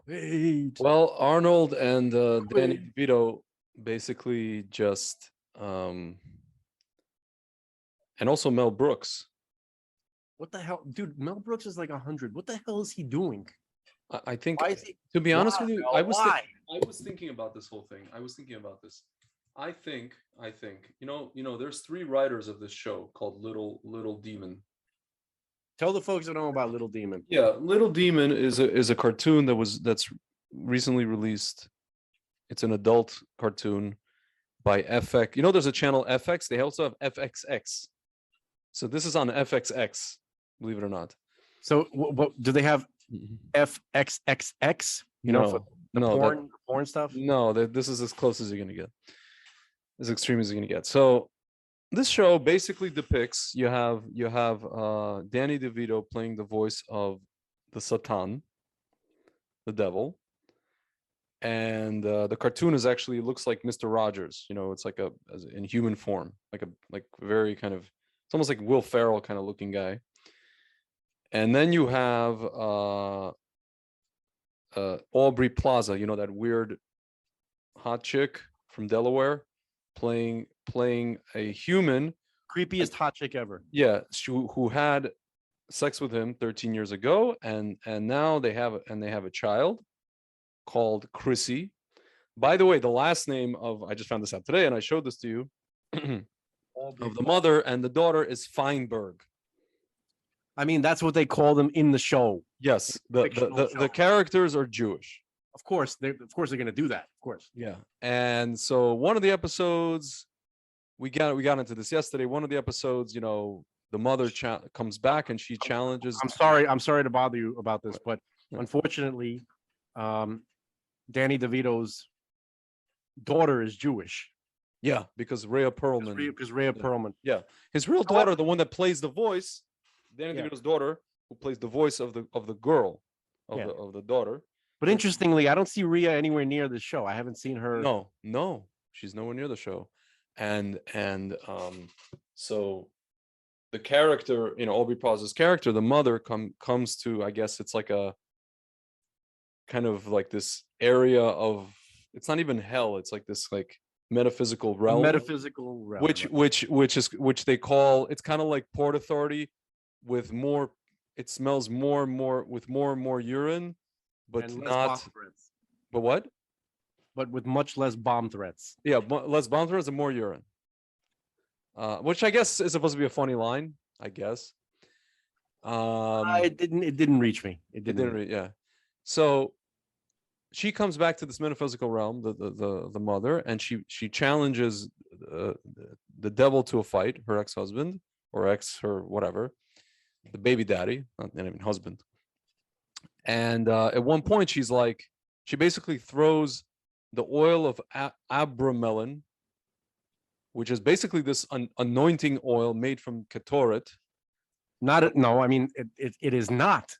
Wait. Well, Arnold and Danny Wait. DeVito basically just, and also Mel Brooks. What the hell, dude? Mel Brooks is like 100. What the hell is he doing? I think, Why is he? to be honest with you, Mel, why? I was thinking about this whole thing. I was thinking about this. I think, there's three writers of this show called Little Demon. Tell the folks that know about Little Demon. Yeah, Little Demon is a cartoon that's recently released. It's an adult cartoon by FX. There's a channel FX. They also have FXX. So this is on FXX, believe it or not. So, what do they have? FXXX? For the porn stuff. No, this is as close as you're gonna get, as extreme as you're gonna get. So this show basically depicts you have Danny DeVito playing the voice of the Satan, the devil, and the cartoon is actually looks like Mr. Rogers. It's like in human form, like very kind of, it's almost like Will Ferrell kind of looking guy. And then you have Aubrey Plaza, that weird hot chick from Delaware, playing a human, creepiest hot chick ever. Yeah, who had sex with him 13 years ago, and now they have a child called Chrissy. By the way, the last name I just found this out today, and I showed this to you, of the mother and the daughter is Feinberg. I mean, that's what they call them in the show. Yes, the characters are Jewish. Of course, they're going to do that. Of course. Yeah, and so one of the episodes, we got into this yesterday. One of the episodes, the mother comes back and she challenges. I'm sorry to bother you about this, but unfortunately, Danny DeVito's daughter is Jewish. Yeah, because Rhea Perlman. Perlman. Yeah, his real daughter, the one that plays the voice, Danny DeVito's daughter, who plays the voice of the girl, of the daughter. But interestingly, I don't see Rhea anywhere near the show. I haven't seen her. No, she's nowhere near the show, and so the character, Aubrey Plaza's character, the mother comes to, I guess it's like a kind of like this area of, it's not even hell, it's like this like metaphysical realm, which they call, it's kind of like Port Authority with more, it smells more and more with more and more urine, but not, but what? But with much less bomb threats. Yeah, less bomb threats and more urine. Which I guess is supposed to be a funny line, I guess. It didn't reach me. It didn't. Yeah. So she comes back to this metaphysical realm, the mother, and she challenges the devil to a fight, her ex-husband or her whatever, the baby daddy, not even husband. And at one point, she basically throws the oil of abramelin, which is basically this anointing oil made from ketoret. No, I mean it is not.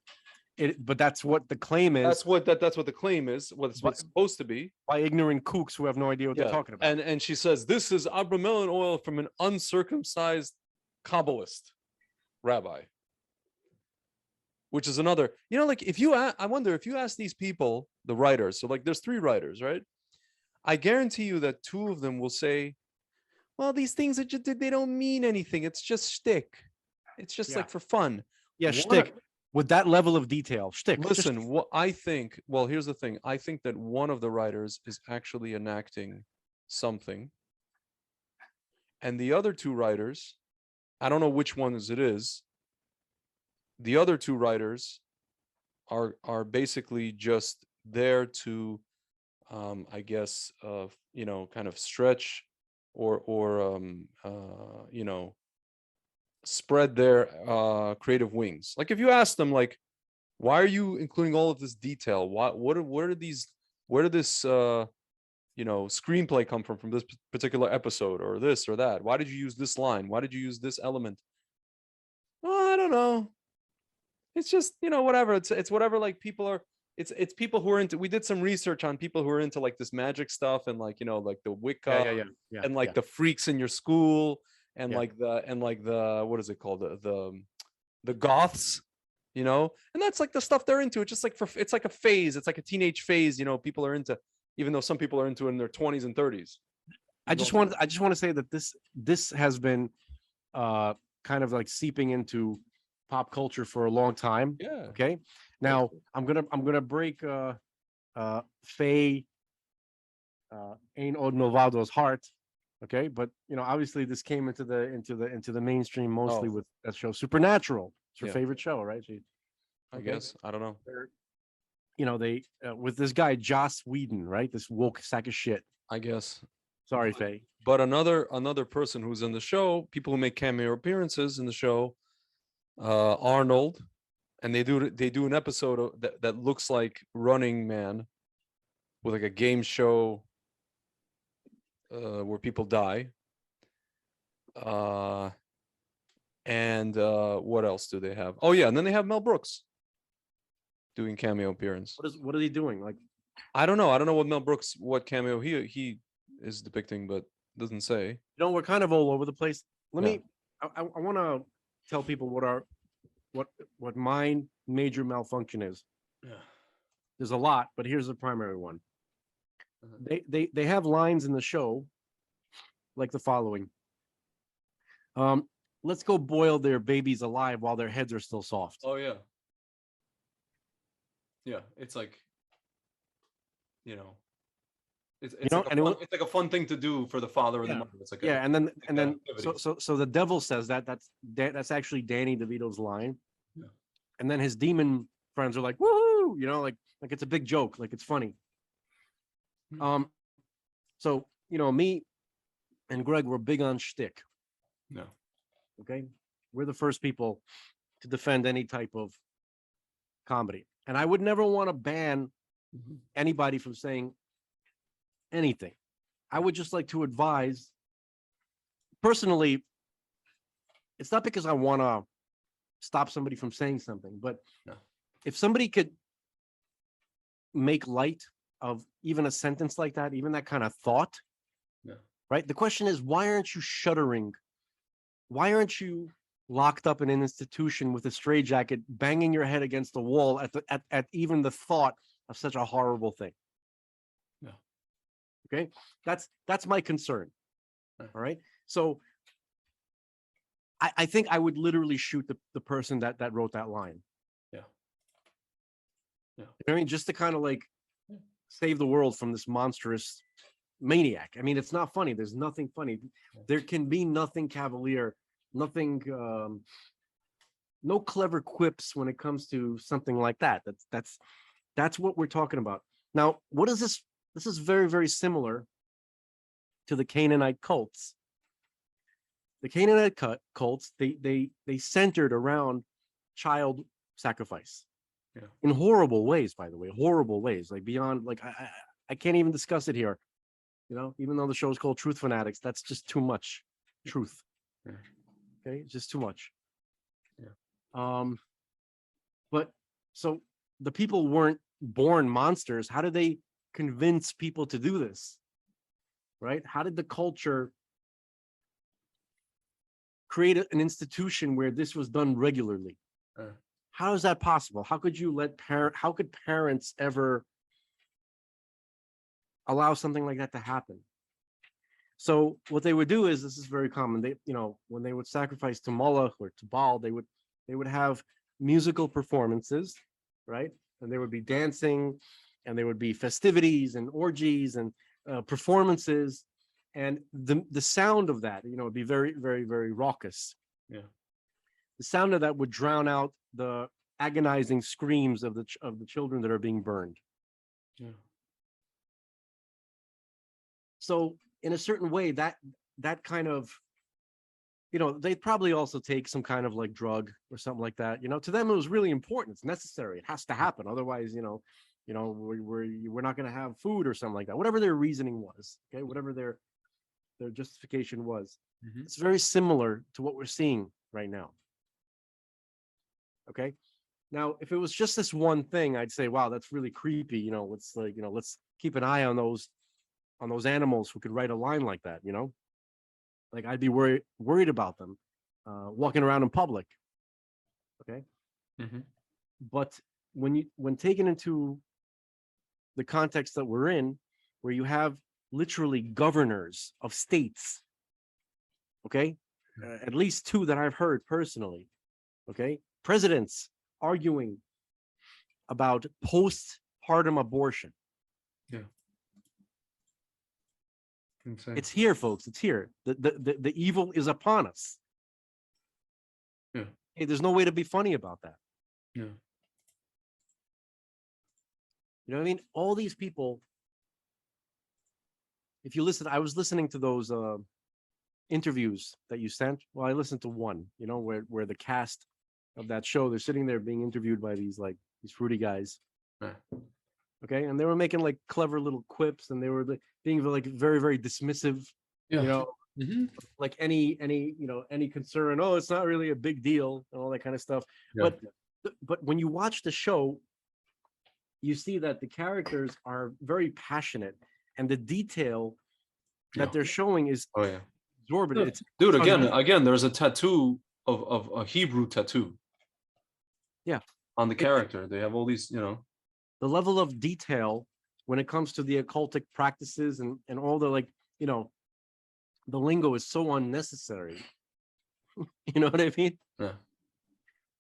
But that's what the claim is. That's what the claim is. What it's supposed to be by ignorant kooks who have no idea what they're talking about. And she says this is abramelin oil from an uncircumcised Kabbalist rabbi, which is another. Like if you, I wonder if you ask these people, the writers. So like there's three writers, right? I guarantee you that two of them will say, well, these things that they don't mean anything. It's just shtick. It's just like for fun. Yeah, shtick. With that level of detail. Shtick. Listen, what I think, well, here's the thing. I think that one of the writers is actually enacting something. And the other two writers, I don't know which ones it is. The other two writers are basically just there to, I guess, kind of stretch or spread their creative wings. Like if you ask them, like, why are you including all of this detail? Where did this screenplay come from this particular episode, or this or that? Why did you use this line? Why did you use this element? Well, I don't know. It's just, whatever. It's whatever, like people are, it's people who are into, we did some research on people who are into like this magic stuff and like, like the Wicca and like the freaks in your school and like the what is it called? The Goths, you know, and that's like the stuff they're into. It's just like it's like a phase. It's like a teenage phase, you know, people are into, even though some people are into it in their 20s and 30s. I just want to say that this has been kind of like seeping into pop culture for a long time. Yeah. Okay. Now I'm gonna break Faye Ain't Od Novado's heart. Okay, but you know, obviously this came into the mainstream mostly with that show Supernatural. It's her favorite show, right? I guess. I don't know. You know, they with this guy Joss Whedon, right? This woke sack of shit. I guess. Sorry, Faye. But another person who's in the show, people who make cameo appearances in the show, Arnold, and they do an episode that looks like Running Man, with like a game show where people die. And what else do they have? Oh yeah, and then they have Mel Brooks doing cameo appearance. What is he doing? Like, I don't know. I don't know what cameo he is depicting, but doesn't say. You know, we're kind of all over the place. I want to tell people what my major malfunction is. Yeah. There's a lot, but here's the primary one. They have lines in the show like the following. Let's go boil their babies alive while their heads are still soft. Oh yeah. Yeah, it's like, you know, it's like a fun thing to do for the father or the mother. It's like and then so the devil says that's actually Danny DeVito's line. Yeah. And then his demon friends are like, woohoo, you know, like it's a big joke, like it's funny. So, you know, me and Greg were big on shtick. No. Okay. We're the first people to defend any type of comedy. And I would never want to ban anybody from saying anything. I would just like to advise, personally, it's not because I want to stop somebody from saying something, but if somebody could make light of even a sentence like that, even that kind of thought, right? The question is, why aren't you shuddering? Why aren't you locked up in an institution with a straitjacket, banging your head against the wall at even the thought of such a horrible thing? Yeah. Okay, that's my concern. All right. So I think I would literally shoot the person that wrote that line. Yeah. Yeah. I mean, just to kind of like save the world from this monstrous maniac. I mean, it's not funny. There's nothing funny. There can be nothing cavalier, nothing, no clever quips when it comes to something like that. That's what we're talking about. Now, what is this? This is very, very similar to the Canaanite cults. The Canaanite cults, they centered around child sacrifice in horrible ways, by the way, horrible ways, like beyond, like, I can't even discuss it here. You know, even though the show is called Truth Fanatics, that's just too much truth. Okay, it's just too much. But so the people weren't born monsters. How did they convince people to do this? Right? How did the culture create an institution where this was done regularly? How is that possible? How could you how could parents ever allow something like that to happen? So what they would do is, this is very common. They, you know, when they would sacrifice to Moloch or to Baal, they would have musical performances, right? And there would be dancing, and there would be festivities and orgies and performances, and the sound of that, you know, would be very, very, very raucous. Yeah. The sound of that would drown out the agonizing screams of the children that are being burned. Yeah. So in a certain way, that kind of, you know, they'd probably also take some kind of like drug or something like that. You know, to them it was really important. It's necessary. It has to happen. Otherwise, you know, we're not going to have food or something like that. Whatever their reasoning was, okay, whatever their justification was, it's very similar to what we're seeing right now. Okay, now if it was just this one thing, I'd say, wow, that's really creepy. You know, let's like, you know, let's keep an eye on those animals who could write a line like that. You know, like I'd be worried about them walking around in public. Okay. But when taken into the context that we're in, where you have literally governors of states, okay, at least two that I've heard personally, okay, presidents arguing about postpartum abortion. Yeah. Insane. It's here, folks. It's here. The evil is upon us. Yeah. Hey, there's no way to be funny about that. Yeah. You know what I mean? All these people, if you listen, I was listening to those interviews that you sent. Well, I listened to one, you know, where the cast of that show, they're sitting there being interviewed by these fruity guys. Yeah. Okay. And they were making like clever little quips, and they were being like very, very dismissive, Yeah. you know, like any concern. Oh, it's not really a big deal and all that kind of stuff. Yeah. But when you watch the show, you see that the characters are very passionate, and the detail that they're showing is exorbitant. Dude, again, there's a tattoo of a Hebrew tattoo. Yeah. On the character. They have all these, you know. The level of detail when it comes to the occultic practices and all the, like, you know, the lingo is so unnecessary. You know what I mean? Yeah.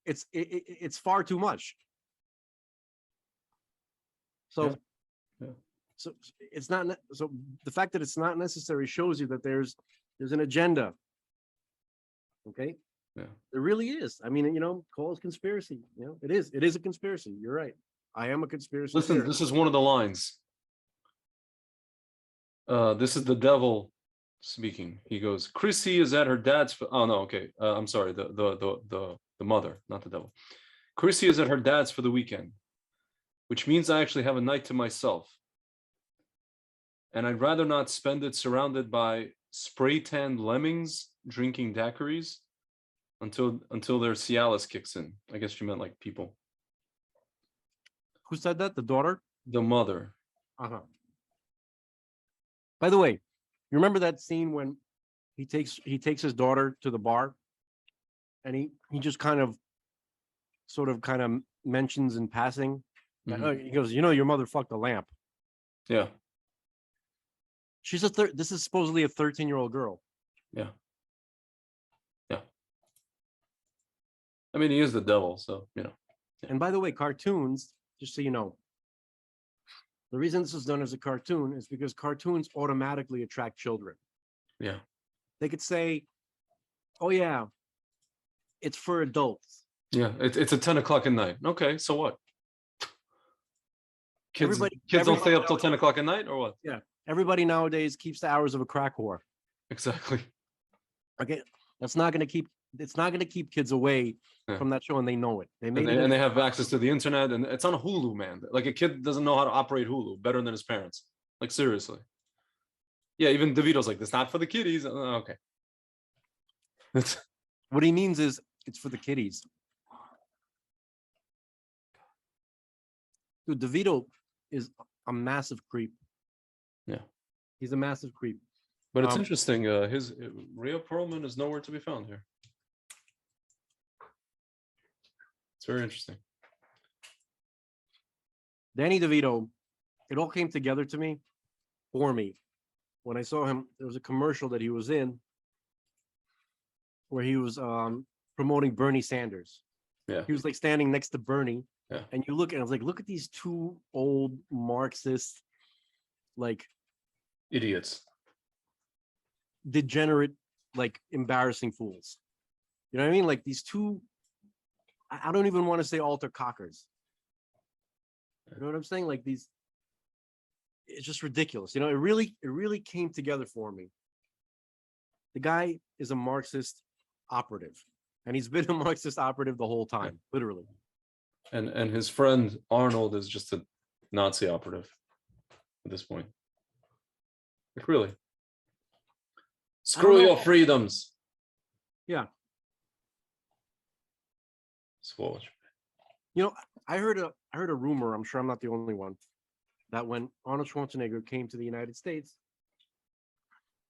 It's far too much. So, so it's not. So the fact that it's not necessary shows you that there's an agenda. Okay. Yeah. There really is. I mean, you know, call it conspiracy. You know, it is. It is a conspiracy. You're right. I am a conspiracy. Listen, theorist. this is one of the lines. This is the devil speaking. He goes, Chrissy is at her dad's. Oh no, okay. I'm sorry. The mother, not the devil. Chrissy is at her dad's for the weekend, which means I actually have a night to myself. And I'd rather not spend it surrounded by spray tanned lemmings drinking daiquiris until their Cialis kicks in. I guess she meant like people. Who said that? The daughter? The mother. Uh-huh. By the way, you remember that scene when he takes his daughter to the bar, and he just kind of mentions in passing that, he goes, you know, your mother fucked a lamp. Yeah. She's this is supposedly a 13-year-old girl. Yeah. Yeah. I mean, he is the devil, so, you know. Yeah. And by the way, cartoons, just so you know, the reason this is done as a cartoon is because cartoons automatically attract children. Yeah. They could say, oh yeah, it's for adults. Yeah, it's at 10 o'clock at night. Okay, so what? Kids don't stay up till 10 o'clock at night, or what? Yeah. Everybody nowadays keeps the hours of a crack whore. Exactly. Okay. It's not going to keep kids away from that show, and they know it. They have access to the internet, and it's on Hulu, man. Like, a kid doesn't know how to operate Hulu better than his parents. Like, seriously. Yeah, even DeVito's like, it's not for the kiddies. Okay. What he means is it's for the kiddies. Dude, DeVito is a massive creep. Yeah. He's a massive creep. But it's interesting. His Rhea Perlman is nowhere to be found here. It's very interesting. Danny DeVito, it all came together for me, when I saw him. There was a commercial that he was in where he was promoting Bernie Sanders. Yeah. He was like standing next to Bernie. Yeah. And you look, and I was like, look at these two old Marxist, like, idiots, degenerate, like, embarrassing fools. You know what I mean? Like, these two, I don't even want to say alter cockers. You know what I'm saying? Like, these, it's just ridiculous. You know, it really came together for me. The guy is a Marxist operative, and he's been a Marxist operative the whole time, literally. And his friend Arnold is just a Nazi operative at this point. Like, really? Screw your freedoms. Yeah. Swallow. You know, I heard a rumor, I'm sure I'm not the only one, that when Arnold Schwarzenegger came to the United States,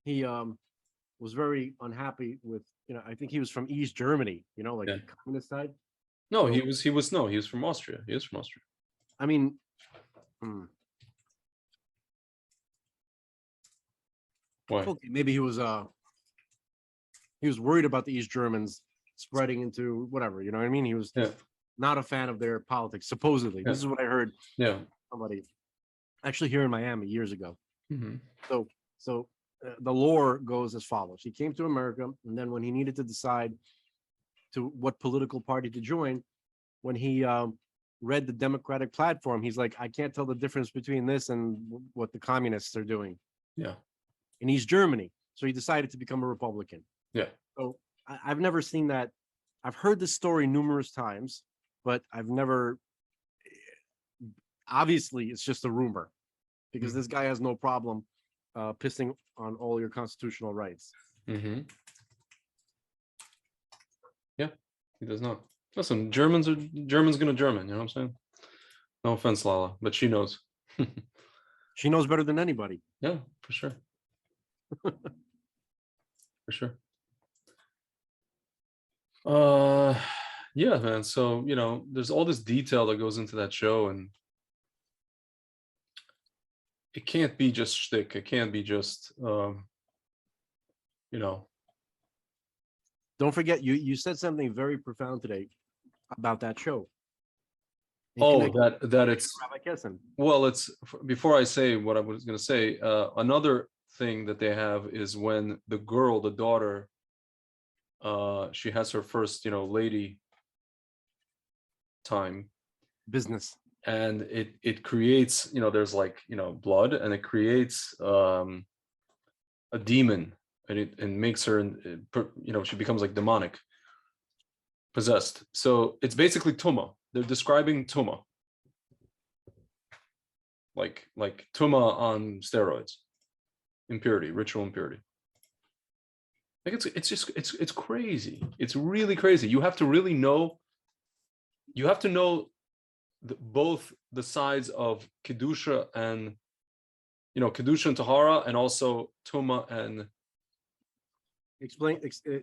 he was very unhappy with, you know, I think he was from East Germany, you know, like the communist side. No, So, he was from Austria. He is from Austria. I mean, hmm, Why? okay, maybe he was worried about the East Germans spreading into whatever, you know what I mean? He was Yeah, not a fan of their politics, supposedly. yeah, This is what I heard yeah. somebody actually here in Miami years ago. Mhm. So the lore goes as follows: he came to America, and then when he needed to decide to what political party to join, when he read the Democratic platform, he's like, I can't tell the difference between this and what the communists are doing Yeah, in East Germany. So he decided to become a Republican. yeah. So I've never seen that. I've heard this story numerous times, but I've never. Obviously, it's just a rumor because Mm. this guy has no problem pissing on all your constitutional rights. Mm-hmm. Yeah, he does not. Listen, Germans gonna German. You know what I'm saying? No offense, Lala, but she knows. She knows better than anybody. Yeah, for sure. For sure. Yeah, man. So, there's all this detail that goes into that show, and it can't be just shtick. It can't be just you know. Don't forget, you said something very profound today about that show. Oh, that it's Rabbi Kessin. well, before I say what I was gonna say, another thing that they have is when the girl, the daughter, she has her first, lady time, Business. and it creates, there's like, blood, and it creates a demon, and it makes her, she becomes like demonic, possessed. So it's basically tuma. They're describing tuma, like tuma on steroids, impurity, ritual impurity. Like it's crazy. It's really crazy. You have to really know. You have to know both the sides of kedusha and kedusha and tahara, and also tuma, and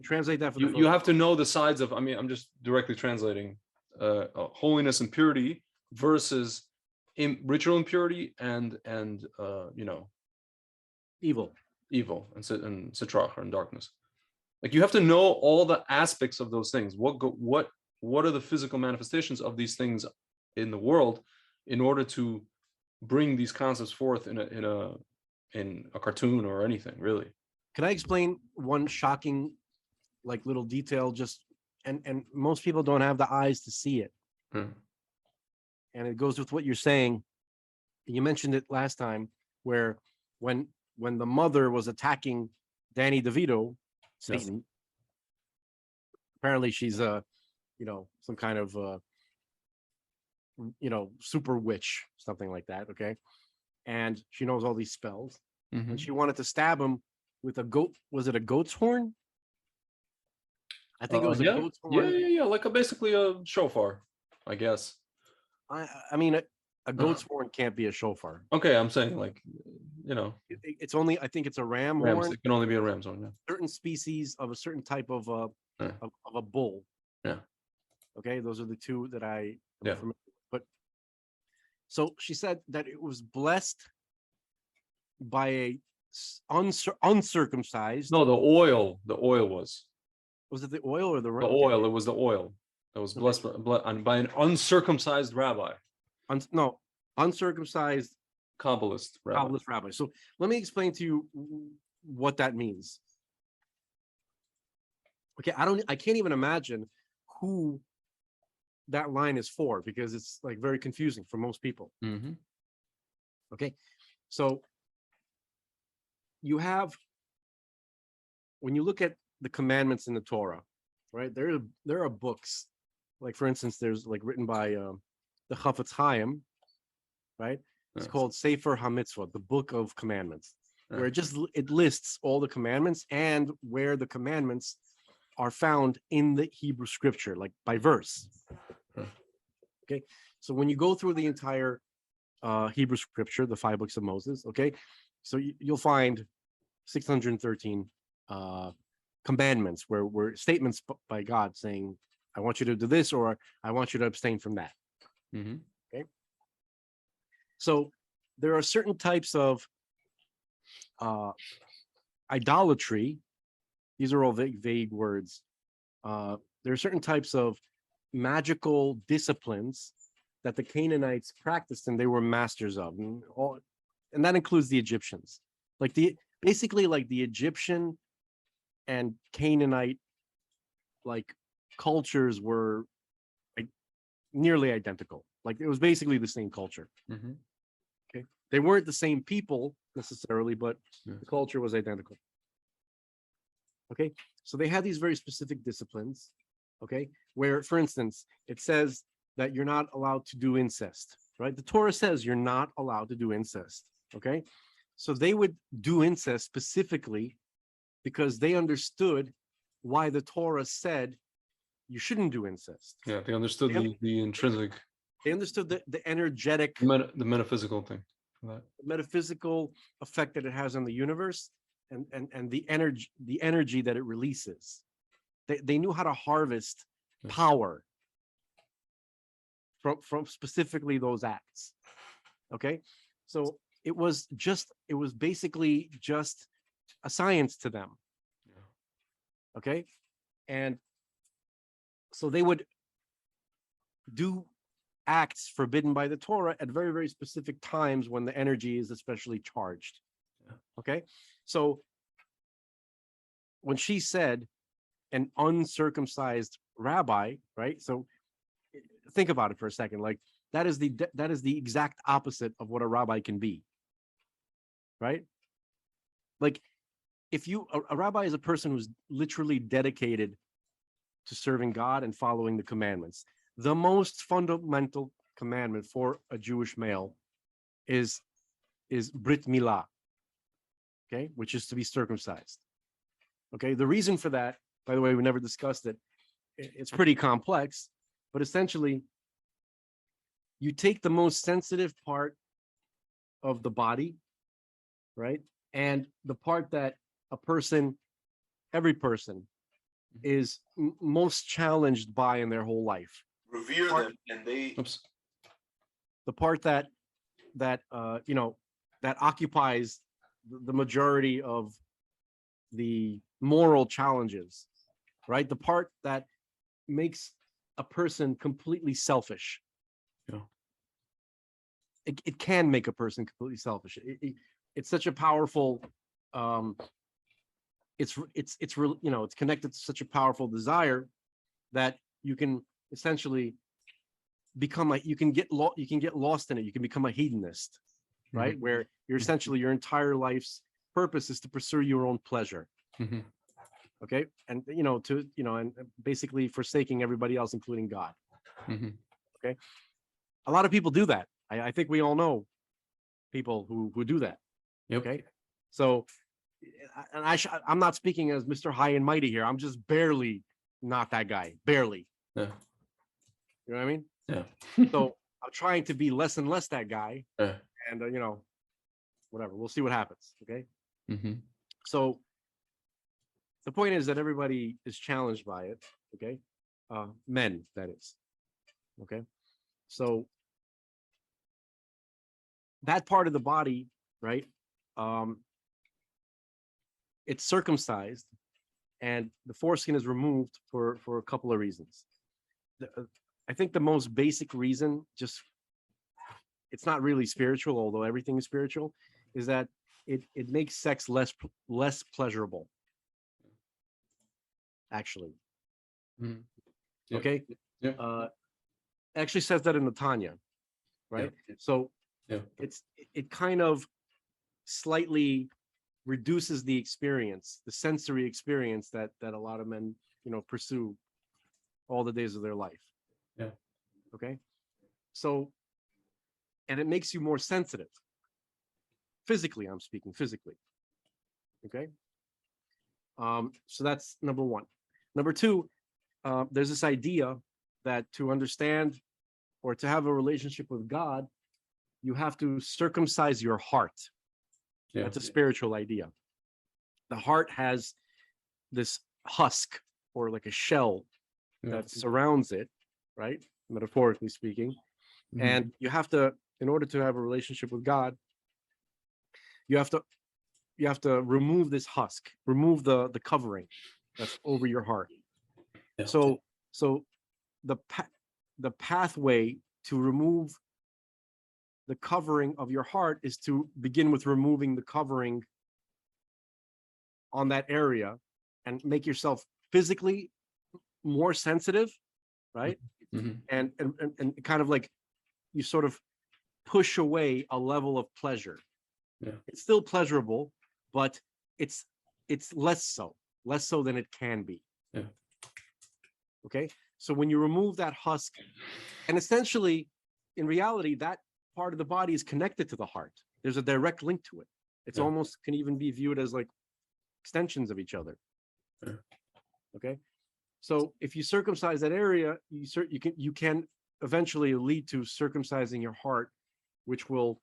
Translate that for the you have to know the sides of. I mean, I'm just directly translating holiness and purity versus ritual impurity and evil. and Sitra Achra and darkness. Like, you have to know all the aspects of those things. What are the physical manifestations of these things in the world, in order to bring these concepts forth in a cartoon or anything, really. Can I explain one shocking, like, little detail? Just and most people don't have the eyes to see it, and it goes with what you're saying. You mentioned it last time, where when the mother was attacking Danny DeVito, Satan. Yes. Apparently, she's some kind of super witch, something like that. Okay, and she knows all these spells, and she wanted to stab him with a goat. Was it a goat's horn? I think it was a goat's horn. Yeah, like basically a shofar, I guess. I mean, a goat's horn can't be a shofar. Okay, I'm saying, like, it's only, I think it's a ram rams, horn. it can only be a ram's horn. Yeah. Certain species of a certain type of a bull. Yeah. Okay, those are the two that I yeah. familiar with. But so she said that it was blessed by a uncircumcised. No, the oil was. Was it the oil or the oil? It was the oil that was blessed by an uncircumcised rabbi. Uncircumcised Kabbalist rabbi. So let me explain to you what that means. Okay, I can't even imagine who that line is for, because it's like very confusing for most people. Mm-hmm. Okay, so you have, when you look at the commandments in the Torah, right? There are books, like, for instance, there's like written by the Chafetz Chaim, right? It's called Sefer HaMitzvot, the Book of Commandments, where it lists all the commandments and where the commandments are found in the Hebrew scripture, like by verse. Okay, so when you go through the entire Hebrew scripture, the 5 books of Moses, okay, so you'll find 613 commandments where statements by God saying I want you to do this, or I want you to abstain from that. Mm-hmm. Okay. So there are certain types of idolatry. These are all vague words. There are certain types of magical disciplines that the Canaanites practiced and they were masters of, and that includes the Egyptians. Like basically like the Egyptian and Canaanite like cultures were like nearly identical. Like it was basically the same culture. Mm-hmm. Okay, they weren't the same people necessarily, but Yeah. the culture was identical. Okay, so they had these very specific disciplines. Okay, where, for instance, it says that you're not allowed to do incest, right? The Torah says you're not allowed to do incest. Okay, so they would do incest specifically because they understood why the Torah said you shouldn't do incest. Yeah, they understood the intrinsic, They understood the energetic, the metaphysical thing. metaphysical effect that it has on the universe, and the energy that it releases. They knew how to harvest power from specifically those acts. Okay, so it was basically just a science to them. Okay, and so they would do acts forbidden by the Torah at very, very specific times when the energy is especially charged. Okay, so when she said an uncircumcised rabbi, right? So think about it for a second. Like that is the exact opposite of what a rabbi can be, right? Like if a rabbi is a person who's literally dedicated to serving God and following the commandments. The most fundamental commandment for a Jewish male is Brit Milah, okay, which is to be circumcised. Okay, the reason for that, by the way, we never discussed it. It's pretty complex, but essentially, you take the most sensitive part of the body, right, and the part that every person is most challenged by in their whole life. Revere them, and they. The part that occupies the majority of the moral challenges, right? The part that makes a person completely selfish. Yeah. It can make a person completely selfish. It's such a powerful. It's connected to such a powerful desire that you can essentially become like you can get lost in it. You can become a hedonist, right? Mm-hmm. Where you're essentially your entire life's purpose is to pursue your own pleasure. Mm-hmm. Okay, and and basically forsaking everybody else, including God. Mm-hmm. Okay, a lot of people do that. I think we all know people who do that. Yep. Okay, so and I'm not speaking as Mr. High and Mighty here. I'm just barely not that guy, barely. Yeah. You know what I mean? Yeah. So I'm trying to be less and less that guy, Yeah. and whatever. We'll see what happens. Okay. Mm-hmm. So the point is that everybody is challenged by it. Okay, men, that is. Okay, so that part of the body, right? It's circumcised, and the foreskin is removed for a couple of reasons. I think the most basic reason, it's not really spiritual, although everything is spiritual, is that it makes sex less pleasurable. Actually, Mm-hmm. Yep. Okay. Yeah. Actually says that in the Tanya, right? Yeah. So yeah, it kind of slightly reduces the sensory experience that a lot of men pursue all the days of their life. Yeah. Okay. So, and it makes you more sensitive. Physically, I'm speaking physically. Okay. So that's number one. Number two, there's this idea that to understand or to have a relationship with God, you have to circumcise your heart. Yeah. That's a spiritual idea. The heart has this husk or like a shell that surrounds it, right? Metaphorically speaking. And you have to, in order to have a relationship with God, you have to remove this husk, remove the covering that's over your heart. Yeah. So the pathway to remove the covering of your heart is to begin with removing the covering on that area and make yourself physically more sensitive, right? And kind of like you sort of push away a level of pleasure. Yeah. It's still pleasurable, but it's less so than it can be. Yeah. Okay. So when you remove that husk, and essentially, in reality, that part of the body is connected to the heart. There's a direct link to it. It's Yeah. almost can even be viewed as like extensions of each other. Yeah. Okay. So if you circumcise that area, you can eventually lead to circumcising your heart, which will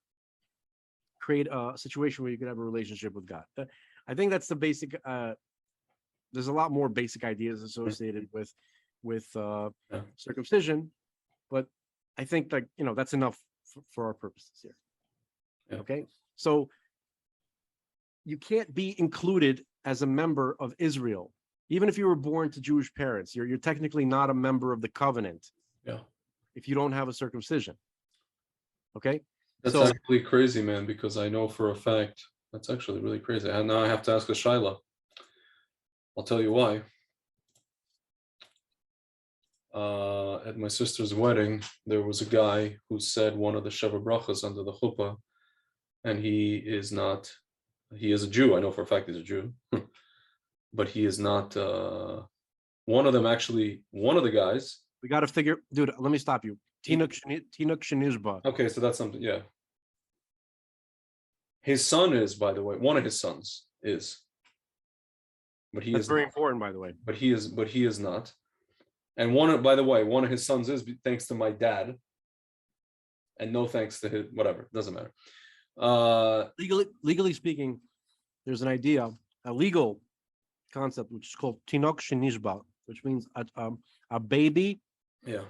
create a situation where you can have a relationship with God. I think that's the basic. There's a lot more basic ideas associated with circumcision, but I think that that's enough for our purposes here. Yeah. Okay, so you can't be included as a member of Israel, even if you were born to Jewish parents. You're technically not a member of the covenant. Yeah. If you don't have a circumcision. Okay. That's So actually crazy, man, because I know for a fact that's actually really crazy. And now I have to ask a Shaila. I'll tell you why. At my sister's wedding, there was a guy who said one of the Sheva Brachas under the chuppah, and he is a Jew. I know for a fact he's a Jew, but he is not one of the guys. we got to figure, dude, let me stop you. Tinuk Shenishba. Okay, so that's something, yeah. His son is, by the way, one of his sons is, but he That's is very not. important, by the way. But he is not. And by the way, one of his sons is thanks to my dad, and no thanks to his whatever. Doesn't matter. Legally speaking, there's an idea, a legal concept, which is called Tinok Shenishba, which means a baby Yeah,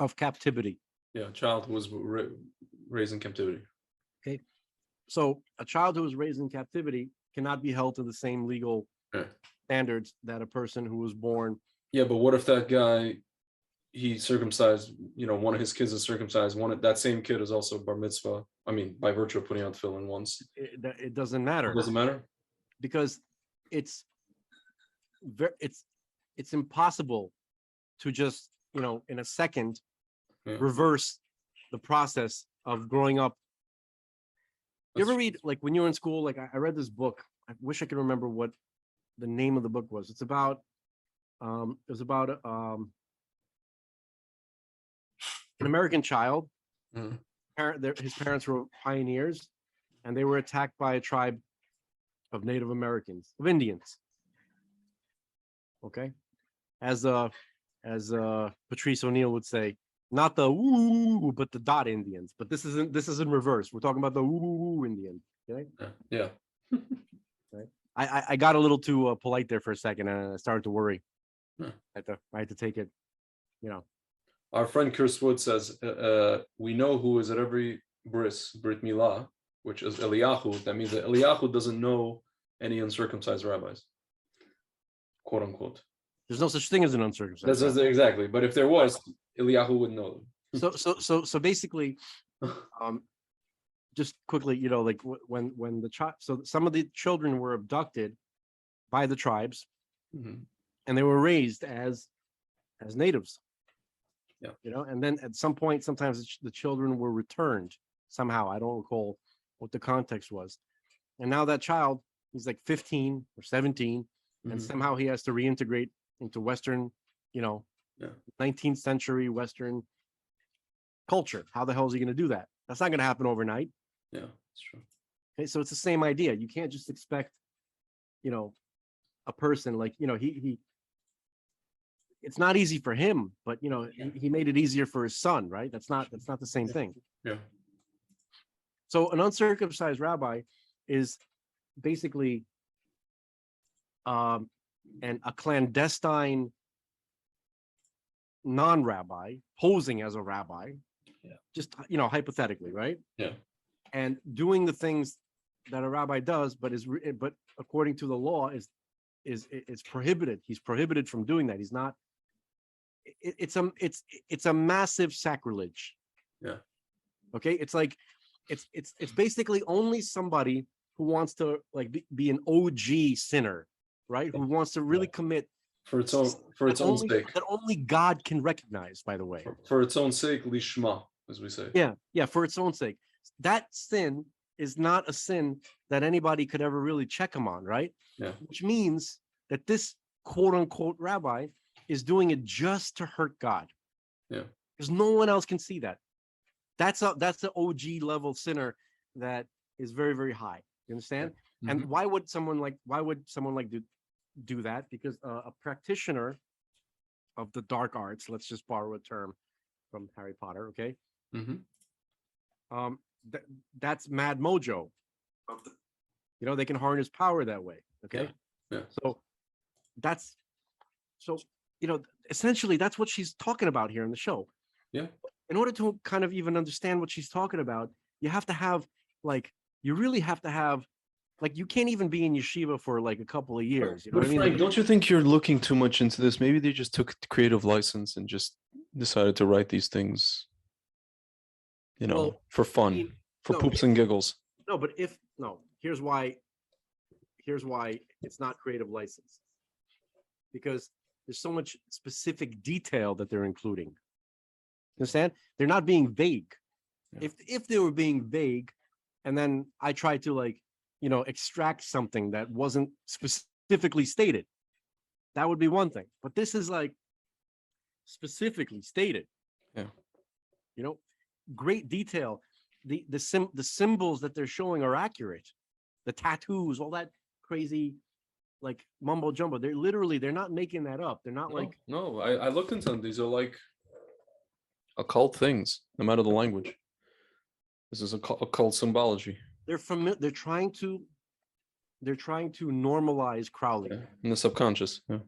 of captivity. yeah. Child who was raised in captivity. Okay, so a child who was raised in captivity cannot be held to the same legal standards that a person who was born. Yeah, but what if that guy, he circumcised? One of his kids is circumcised. That same kid is also bar mitzvah. I mean, by virtue of putting on tefillin once. It doesn't matter. It doesn't matter because it's impossible to just in a second reverse the process of growing up. You ever read, like, when you were in school, like I read this book, I wish I could remember what the name of the book was. It's about an American child. His parents were pioneers, and they were attacked by a tribe of Native Americans, of Indians. Okay, as Patrice O'Neill would say, not the woo, but the dot Indians. But this is in reverse. We're talking about the woo Indian. Okay. Yeah. Right. I got a little too polite there for a second, and I started to worry. Huh. I had to take it. Our friend Chris Wood says, we know who is at every Brit Milah, which is Eliyahu. That means that Eliyahu doesn't know any uncircumcised rabbis, quote unquote. There's no such thing as an uncircumcised. That's exactly. But if there was, Eliyahu would know them. So basically, just quickly, like when the child, so some of the children were abducted by the tribes, and they were raised as natives. Yeah. And then at some point, sometimes the children were returned somehow. I don't recall what the context was. And now that child, he's like 15 or 17, and somehow he has to reintegrate into Western, 19th century Western culture. How the hell is he going to do that? That's not going to happen overnight. Yeah, that's true. Okay, so it's the same idea. You can't just expect, a person like, he it's not easy for him, but he made it easier for his son, right? That's not the same thing. Yeah. So an uncircumcised rabbi is basically a clandestine non-rabbi posing as a rabbi, Yeah. just hypothetically, right? Yeah. And doing the things that a rabbi does, but according to the law is prohibited. He's prohibited from doing that. He's not. It's a massive sacrilege. Yeah. Okay, it's like it's basically only somebody who wants to like be an OG sinner, right? Who wants to really commit For its own sake. that only God can recognize, by the way. For its own sake, lishma, as we say. Yeah, for its own sake. That sin is not a sin that anybody could ever really check him on, right? Yeah. Which means that this quote unquote rabbi is doing it just to hurt God. Yeah. Because no one else can see that. That's the OG level sinner that is very, very high. You understand? Yeah. And why would someone like do that? Because a practitioner of the dark arts, let's just borrow a term from Harry Potter, okay? That's mad mojo. They can harness power that way. Okay. Yeah. So essentially that's what she's talking about here in the show. Yeah. In order to kind of even understand what she's talking about, you have to have you can't even be in yeshiva for like a couple of years. You know But what I mean? Frank, don't you think you're looking too much into this? Maybe they just took creative license and just decided to write these things, Well, for fun, for no, poops and giggles. No, but here's why it's not creative license. Because there's so much specific detail that they're including. Understand? They're not being vague. Yeah. If they were being vague, and then I tried to extract something that wasn't specifically stated, that would be one thing. But this is like specifically stated. Yeah. Great detail. The symbols that they're showing are accurate. The tattoos, all that crazy like mumbo jumbo. They're not making that up. They're not No, I looked into them. These are like occult things, no matter the language. This is occult symbology. They're trying to normalize Crowley. In the subconscious. Yeah.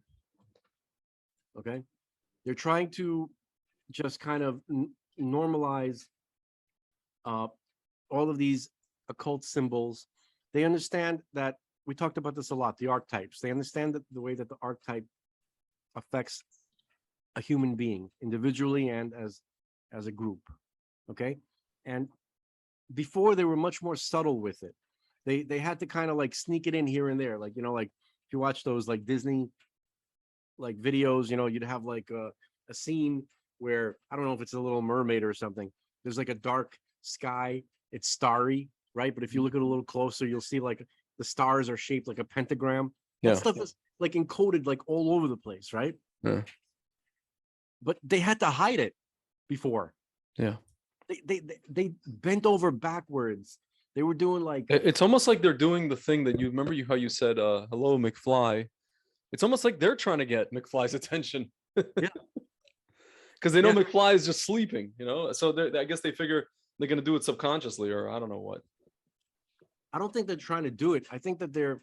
Okay. They're trying to just kind of normalize all of these occult symbols. They understand that we talked about this a lot, the archetypes. They understand that the way that the archetype affects a human being individually and as a group. Okay. And before they were much more subtle with it. They had to kind of like sneak it in here and there. Like, like if you watch those like Disney like videos, you'd have like a scene where I don't know if it's a Little Mermaid or something. There's like a dark sky, it's starry, right? But if you look at it a little closer, you'll see like the stars are shaped like a pentagram. Yeah. That stuff is like encoded like all over the place, right? Yeah. But they had to hide it before. Yeah. They bent over backwards. They were doing like It's almost like they're doing the thing that you remember how you said hello McFly. It's almost like they're trying to get McFly's attention. Yeah. Because they know McFly is just sleeping, so I guess they figure they're going to do it subconsciously, or I don't know what. I don't think they're trying to do it. I think that they're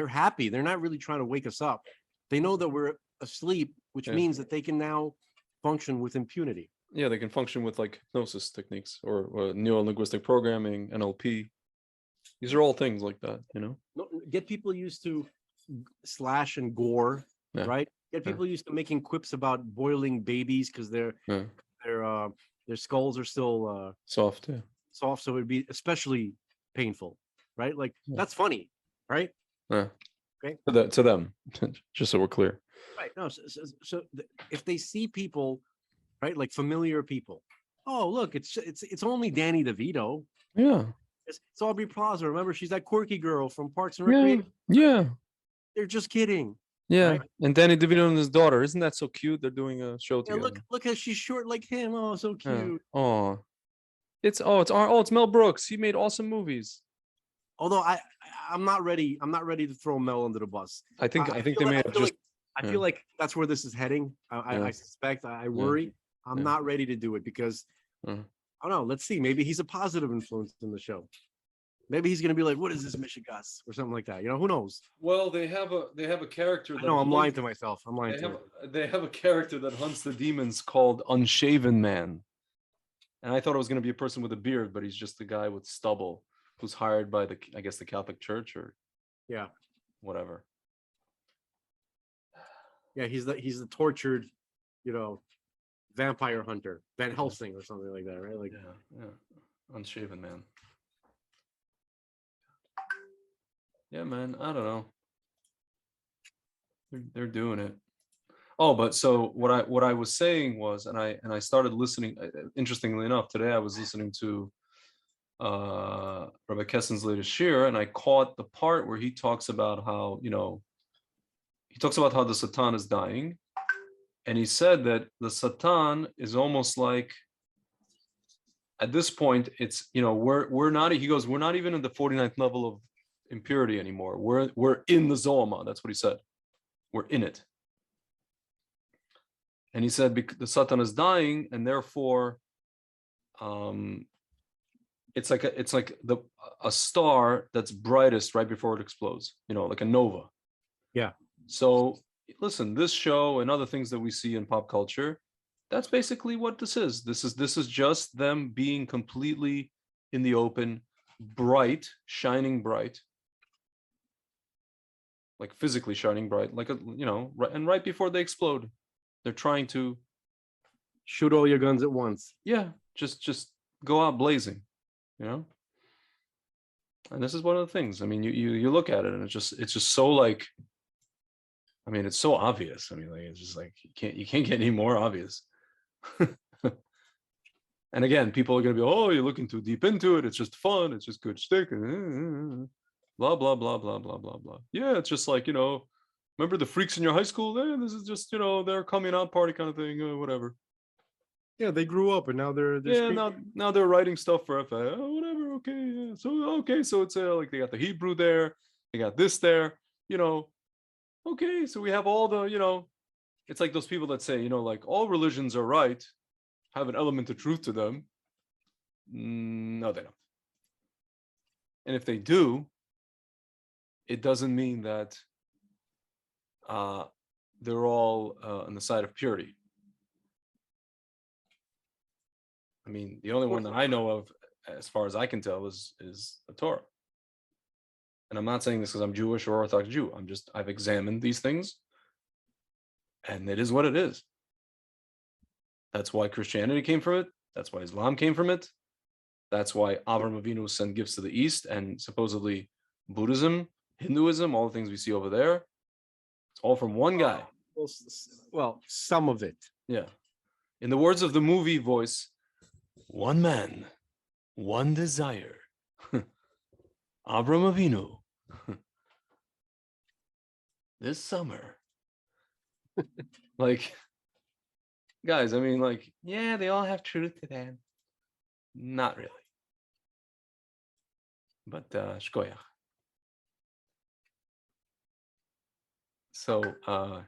happy. They're not really trying to wake us up. They know that we're asleep, which means that they can now function with impunity. Yeah, they can function with like hypnosis techniques or neuro-linguistic programming, NLP. These are all things like that, Get people used to slash and gore, right? Get people used to making quips about boiling babies because their skulls are still soft, soft, so it'd be especially painful, right? Like that's funny, right? Okay. To them, just so we're clear. Right. No. So if they see people, right, like familiar people, oh look, it's only Danny DeVito. Yeah. It's Aubrey Plaza. Remember, she's that quirky girl from Parks and Recreation. Yeah. They're just kidding. Yeah. Right? And Danny DeVito and his daughter, isn't that so cute? They're doing a show together. Look how she's short like him. Oh, so cute. Oh. It's Mel Brooks. He made awesome movies. Although I'm not ready to throw Mel under the bus. I think they may have just. I feel like that's where this is heading. I suspect. I worry. I'm not ready to do it because I don't know. Let's see. Maybe he's a positive influence in the show. Maybe he's gonna be like, "What is this Michigas?" or something like that. Who knows? Well, they have a character. I know I'm lying to myself. I'm lying They to have myself. they have a character that hunts the demons called Unshaven Man, and I thought it was going to be a person with a beard, but he's just a guy with stubble who's hired by I guess the Catholic Church or Yeah, whatever. yeah. He's the tortured, vampire hunter, Van Helsing or something like that, right? Like, Yeah, Unshaven Man. Yeah, man. I don't know. They're doing it. Oh, but so what I was saying was, and I started listening. Interestingly enough, today I was listening to Rabbi Kessen's latest shir, and I caught the part where he talks about how the Satan is dying, and he said that the Satan is almost like, at this point, it's we're not. He goes, we're not even in the 49th level of impurity anymore. We're in the Zohama. That's what he said. We're in it. And he said the Satan is dying, and therefore, it's like a star that's brightest right before it explodes. Like a nova. yeah, So listen, this show and other things that we see in pop culture, that's basically what this is. This is just them being completely in the open, bright, shining bright, like physically shining bright, like and right before they explode, they're trying to shoot all your guns at once. just go out blazing, And this is one of the things. I mean, you look at it and it's just so like, I mean, it's so obvious. I mean, like, it's just like you can't get any more obvious. And again, people are gonna be, oh, you're looking too deep into it. It's just fun. It's just good shtick. Blah blah blah blah blah blah blah. Yeah, it's just like remember the freaks in your high school? This is just their coming out party kind of thing, whatever. Yeah, they grew up and now they're now they're writing stuff for FA. Oh, whatever. Okay, yeah. So it's like they got the Hebrew there, they got this there. Okay, so we have all the it's like those people that say like all religions are right, have an element of truth to them. No, they don't. And if they do, it doesn't mean that they're all on the side of purity. I mean, the only one that I know of, as far as I can tell, is the Torah. And I'm not saying this because I'm Jewish or Orthodox Jew. I've examined these things, and it is what it is. That's why Christianity came from it. That's why Islam came from it. That's why Avraham Avinu sent gifts to the East, and supposedly Buddhism, Hinduism, all the things we see over there. It's all from one guy. Well, some of it. Yeah. In the words of the movie voice, one man, one desire. Avraham Avinu. This summer. Like, guys, I mean, like, yeah, they all have truth to them. Not really. But shkoyach. So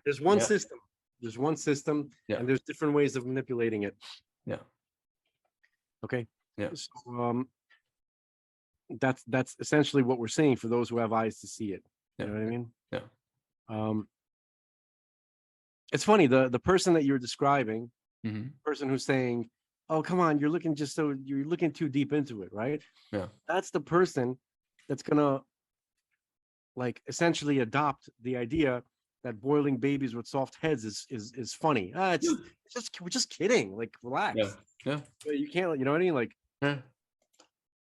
There's one yeah. system. There's one system, Yeah. and there's different ways of manipulating it. Yeah. Okay. Yeah. So, that's essentially what we're seeing for those who have eyes to see it. You know what I mean? Yeah. It's funny, the person that you're describing, Mm-hmm. person who's saying, "Oh, come on, you're looking too deep into it," right? Yeah. That's the person that's gonna like essentially adopt the idea that boiling babies with soft heads is funny. We're just kidding. Like, relax. Yeah. But you can't, you know what I mean? Like, Yeah.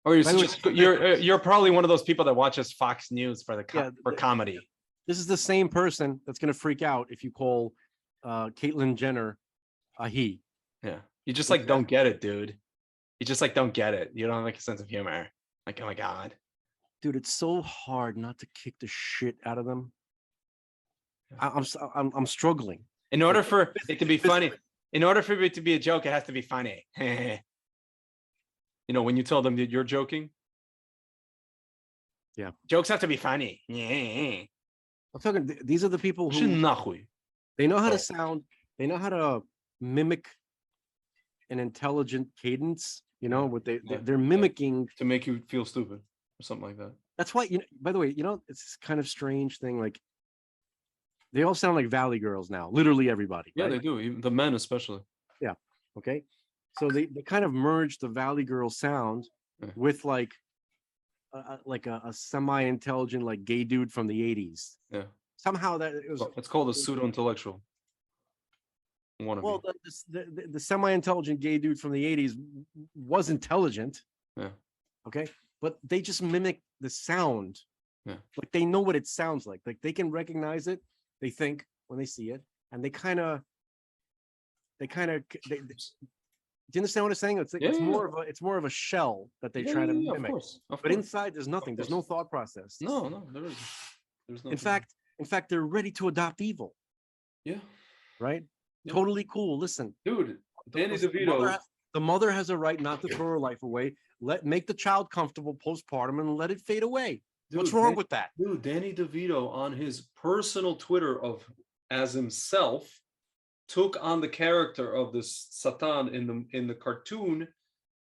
Or you're probably one of those people that watches Fox News for comedy. This is the same person that's gonna freak out if you call Caitlyn Jenner a he. Yeah. You just like don't get it, dude. You just like don't get it. You don't have like a sense of humor. Like, oh my God. Dude, it's so hard not to kick the shit out of them. I'm struggling. In order for it to be funny, in order for it to be a joke, it has to be funny. When you tell them that you're joking. Yeah. Jokes have to be funny. Yeah. I'm talking, these are the people who they know how to sound, they know how to mimic an intelligent cadence, what they're mimicking to make you feel stupid. or something like that. That's why, by the way, it's this kind of strange thing. Like, they all sound like Valley Girls now, literally everybody. Yeah, right? they do. Even the men, especially. Okay. So they kind of merged the Valley Girl sound with like a semi-intelligent, like gay dude from the 80s. Yeah. Somehow that it was, It's called a pseudo-intellectual. Wannabe. well, the semi-intelligent gay dude from the 80s was intelligent. Yeah. Okay. But they just mimic the sound. Yeah. Like, they know what it sounds like. Like, they can recognize it. They think when they see it, and they kind of, do you understand what I'm saying? It's like, it's more of a shell that they try to Of mimic. course. Of But course. inside, there's nothing. There's no thought process. No, there isn't. There's no. In fact, they're ready to adopt evil. Yeah. Right? Yeah. Totally cool. Listen, Dude, Danny the mother DeVito. has- the mother has a right not to throw her life away. Make the child comfortable postpartum and let it fade away. What's wrong with that? Dude, Danny DeVito on his personal Twitter as himself took on the character of this Satan in the cartoon,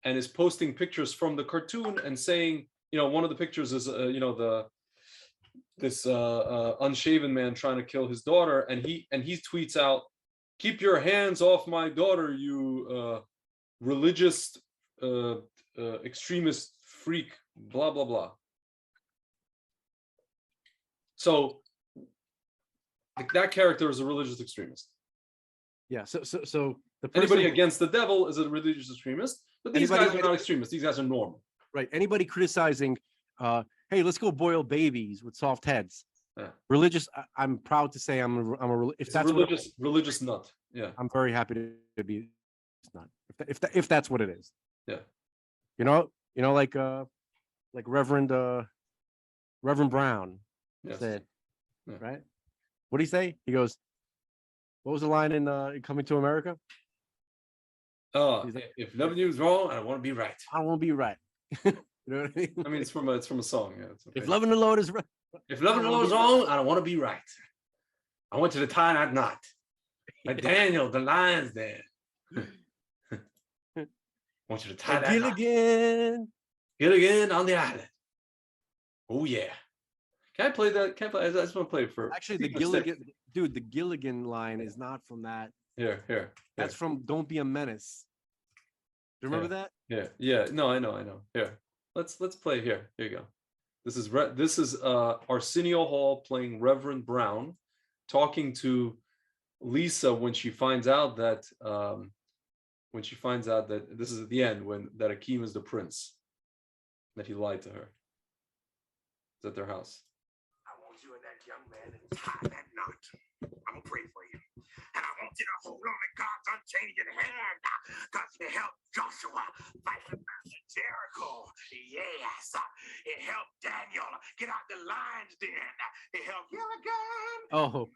and is posting pictures from the cartoon and saying, one of the pictures is this unshaven man trying to kill his daughter, and he tweets out, "Keep your hands off my daughter, you religious extremist freak, blah blah blah." So that character is a religious extremist. Yeah. So the person, Anybody against the devil is a religious extremist, but these guys are not extremists. These guys are normal. right? Anybody criticizing, hey, let's go boil babies with soft heads. Yeah. Religious. I'm proud to say I'm a if It's that's a religious nut. Yeah. I'm very happy to be. It's not if that's what it is. Yeah. Like Reverend Brown Yes. said, Yeah. right? What did he say? He goes, what was the line in Coming to America? He's like, If loving you is wrong, I want to be right. I don't want to be right. You know what I mean? I mean, it's from a song. Yeah. It's okay. If loving the Lord is right. If loving the Lord is wrong, I don't want to be right. I want you to tie that knot. Like Daniel, the lion's there. I want you to tie that knot. Gilligan on the island. Oh yeah. Can I play that? I just want to play it for. Actually, the Gilligan line is not from that. Here. That's from Don't Be a Menace. Do you remember that? Yeah. No, I know. Here, let's play here. Here you go. This is Arsenio Hall playing Reverend Brown, talking to Lisa when she finds out that this is at the end that Akeem is the prince, that he lied to her. It's at their house. I want you and that young man to tie that knot. I'm gonna pray for you. And I want you to hold on to God's unchanging hand, because it helped Joshua fight the master Jericho. Yes. It helped Daniel get out the lion's den. It helped Gilligan. Oh,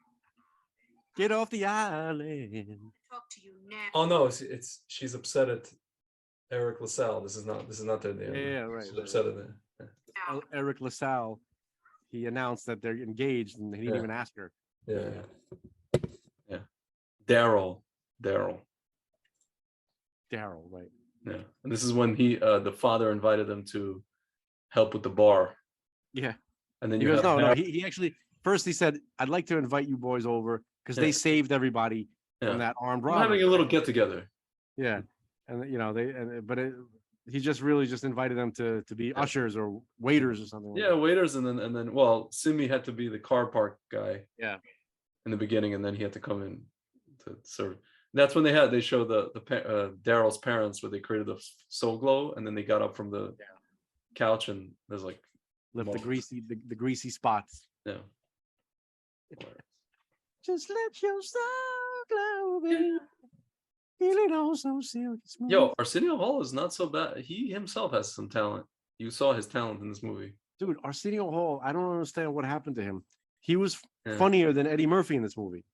get off the island. Talk to you now. Oh no, it's she's upset at Eric LaSalle. This is not their name. Yeah, right. She's upset at it. Eric LaSalle, he announced that they're engaged, and he didn't even ask her. Yeah. Daryl. Daryl, right? Yeah, and this is when the father invited them to help with the bar. Yeah. And then He you goes, have no. He actually first he said, "I'd like to invite you boys over because they saved everybody from that armed We're robbery." having a little get together. Yeah, and he just invited them to be ushers or waiters or something. Yeah, waiters, and then well, Simi had to be the car park guy. Yeah. In the beginning, and then he had to come in to serve. That's when they showed the Daryl's parents, where they created the soul glow, and then they got up from the couch, and there's like lift the greasy spots. Yeah. Just let your soul glow, baby. Feeling all so silky smooth. Yo, Arsenio Hall is not so bad. He himself has some talent. You saw his talent in this movie. Dude, Arsenio Hall, I don't understand what happened to him. He was funnier than Eddie Murphy in this movie.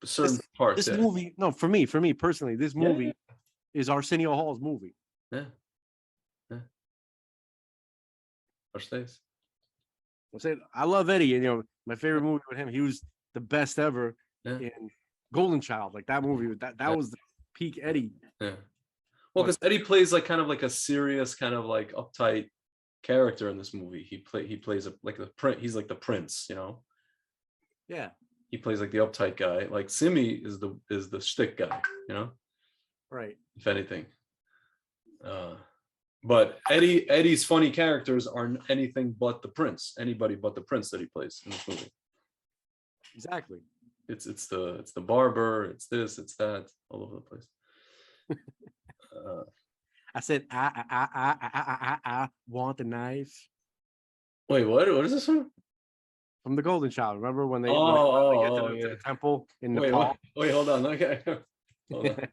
Certain parts. This movie, no, for me personally, this movie is Arsenio Hall's movie. Yeah. I love Eddie, and my favorite movie with him, he was the best ever in Golden Child. Like that movie, that was the peak Eddie. Yeah. Well, because Eddie plays like kind of like a serious, kind of like uptight character in this movie. He plays like the prince. He's like the prince, you know. Yeah. He plays like the uptight guy. Like Simi is the shtick guy, you know. Right. If anything. But Eddie's funny characters are anything but the prince. Anybody but the prince that he plays in this movie. Exactly. It's the barber. It's this. It's that. All over the place. I said, I want the knife Wait, what? What is this one? from the Golden Child. Remember when they, Oh, get to the temple in Wait, Nepal? wait, hold on. Okay. Hold on.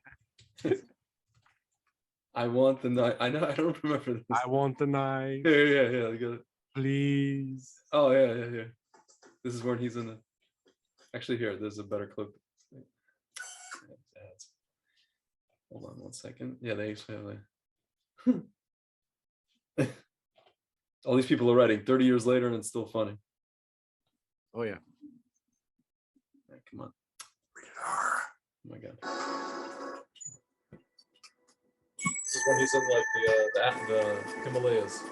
I want the knife. I know. I don't remember this. I want the knife, Yeah. I got it. please. Oh, yeah. This is when he's in the. Actually, here. There's a better clip. Hold on 1 second. Yeah, they actually have like. All these people are writing 30 years later, and it's still funny. Oh yeah. Right, come on. Oh my god. This is when he's in like the Himalayas.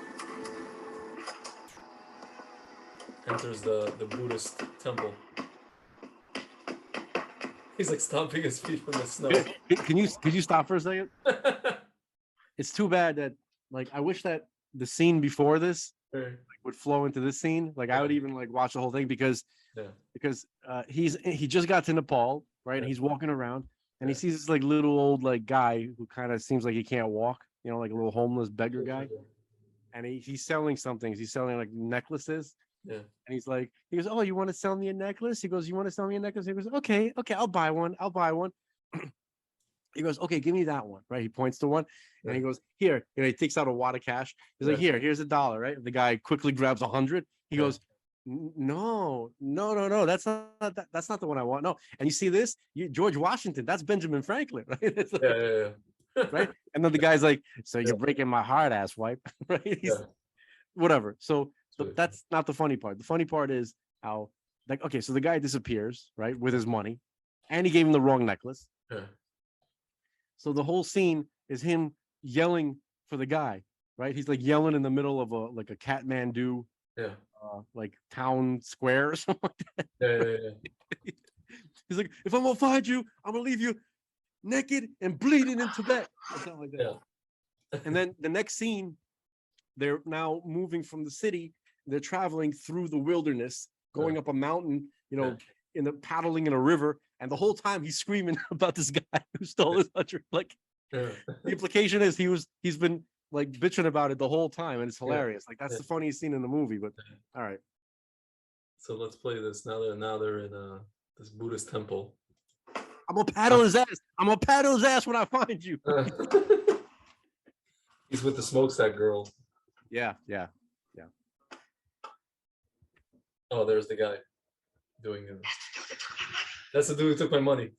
Enters the Buddhist temple. He's like stomping his feet from the snow. Could you stop for a second? It's too bad that like I wish that the scene before this would flow into this scene. Like I would even like watch the whole thing because he just got to Nepal, right? And he's walking around and he sees this like little old like guy who kind of seems like he can't walk, you know, like a little homeless beggar guy. And he's selling something. He's selling like necklaces. Yeah. And he goes, oh, you want to sell me a necklace? He goes, you want to sell me a necklace? He goes, okay, I'll buy one. He goes, okay, give me that one, right? He points to one and he goes, here, you know, he takes out a wad of cash. He's like, here's $1, right? The guy quickly grabs 100. He goes, no, that's not the one I want. No. And you see this, George Washington, that's Benjamin Franklin, right? It's like, right? And then the guy's like, so you're breaking my heart, ass wipe, right? Whatever. So that's not the funny part. The funny part is how, like, okay, so the guy disappears, right, with his money, and he gave him the wrong necklace. So the whole scene is him yelling for the guy, right? He's like yelling in the middle of a Kathmandu, like town square or something like that. He's like, if I'm gonna find you, I'm gonna leave you naked and bleeding in Tibet, or something like that. And then the next scene, they're now moving from the city. They're traveling through the wilderness, going up a mountain, you know, paddling in a river. And the whole time he's screaming about this guy who stole his 100. Like the implication is he's been like bitching about it the whole time, and it's hilarious. Like that's the funniest scene in the movie. But all right. So let's play this. Now they're in this Buddhist temple. I'm gonna paddle his ass. I'm gonna paddle his ass when I find you. He's with the smokestack girl. Yeah. Oh, there's the guy doing it. That's the dude who took my money.